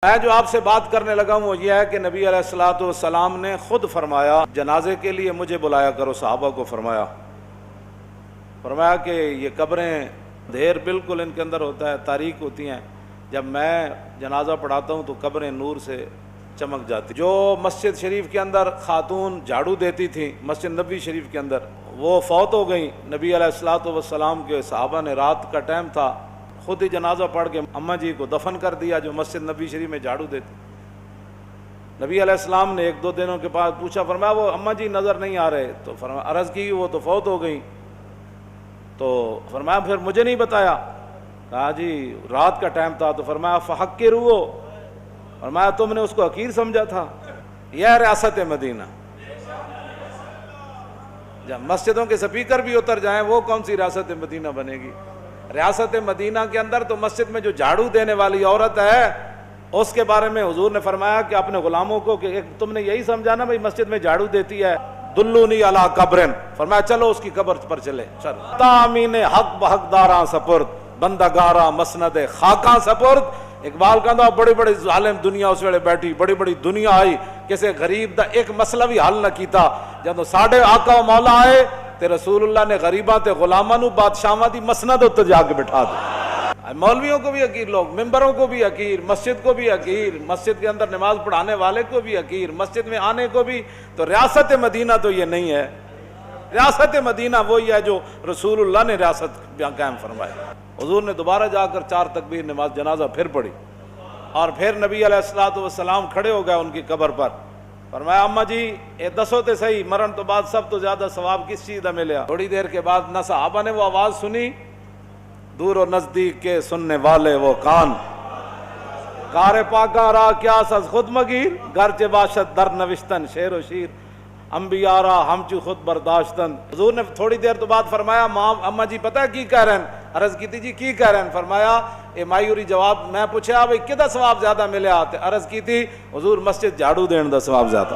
میں جو آپ سے بات کرنے لگا ہوں وہ یہ ہے کہ نبی علیہ الصلوۃ والسلام نے خود فرمایا جنازے کے لیے مجھے بلایا کرو، صحابہ کو فرمایا کہ یہ قبریں اندھیر بالکل ان کے اندر ہوتا ہے، تاریک ہوتی ہیں، جب میں جنازہ پڑھاتا ہوں تو قبریں نور سے چمک جاتی۔ جو مسجد شریف کے اندر خاتون جھاڑو دیتی تھیں مسجد نبوی شریف کے اندر، وہ فوت ہو گئیں۔ نبی علیہ الصلوۃ والسلام کے صحابہ نے رات کا ٹائم تھا، خود ہی جنازہ پڑھ کے اماں جی کو دفن کر دیا جو مسجد نبی شریف میں جھاڑو دیتے۔ نبی علیہ السلام نے ایک دو دنوں کے بعد پوچھا، فرمایا وہ اماں جی نظر نہیں آ رہے، تو فرمایا عرض کی وہ تو فوت ہو گئیں، تو فرمایا پھر مجھے نہیں بتایا؟ کہا جی رات کا ٹائم تھا، تو فرمایا فحقروہ، فرمایا تم نے اس کو حقیر سمجھا تھا۔ یہ ریاست مدینہ، جب مسجدوں کے سپیکر بھی اتر جائیں وہ کون سی ریاست مدینہ بنے گی؟ ریاست مدینہ کے اندر تو مسجد میں جو جھاڑو دینے والی عورت ہے اس کے بارے میں حضور نے فرمایا کہ اپنے غلاموں کو کہ تم نے یہی سمجھا نا بھائی مسجد میں جھاڑو دیتی ہے، دلونی علی قبرن، فرمایا چلو اس کی قبر پر چلے، چلو تامین حق بحقداراں سپرد بندگاراں مسند خاکاں سپرد۔ اقبال کہتا بڑی بڑی ظالم دنیا اس ویلے بیٹھی، بڑی بڑی دنیا آئی، کسی غریب دا ایک مسئلہ بھی حل نہ کیتا۔ جب ساڈے آقا و مولا آئے تے رسول اللہ نے غریباں تے غلاماں نو بادشاہاں دی مسند اتر جا کے بٹھا دیا۔ مولویوں کو بھی حقیر، لوگ ممبروں کو بھی حقیر، مسجد کو بھی حقیر، مسجد کے اندر نماز پڑھانے والے کو بھی حقیر، مسجد میں آنے کو بھی۔ تو ریاست مدینہ تو یہ نہیں ہے، ریاست مدینہ وہی ہے جو رسول اللہ نے ریاست قائم فرمائی۔ حضور نے دوبارہ جا کر 4 تکبیر نماز جنازہ پھر پڑھی، اور پھر نبی علیہ الصلوۃ والسلام کھڑے ہو گئے ان کی قبر پر، فرمایا اماں جی اے دسو تے صحیح مرن تو بعد سب تو زیادہ ثواب کس چیز کا ملیا؟ تھوڑی دیر کے بعد نہ صحابہ نے وہ آواز سنی، دور و نزدیک کے سننے والے وہ کان، کار پاکاں را کیا سز خود مگیر، گرچہ باشد در نوشتن شعر و شیر، انبیاء را ہمچو خود برداشتن۔ حضور نے تھوڑی دیر تو بعد فرمایا ماں اماں جی پتہ ہے کی کہہ رہے ہیں؟ عرض کی تھی جی کی کہہ رہے ہیں؟ فرمایا اے مایوری جواب، میں پوچھا بھئی کدا ثواب زیادہ ملیا؟ عرض کی تھی حضور مسجد جھاڑو دین دا ثواب زیادہ۔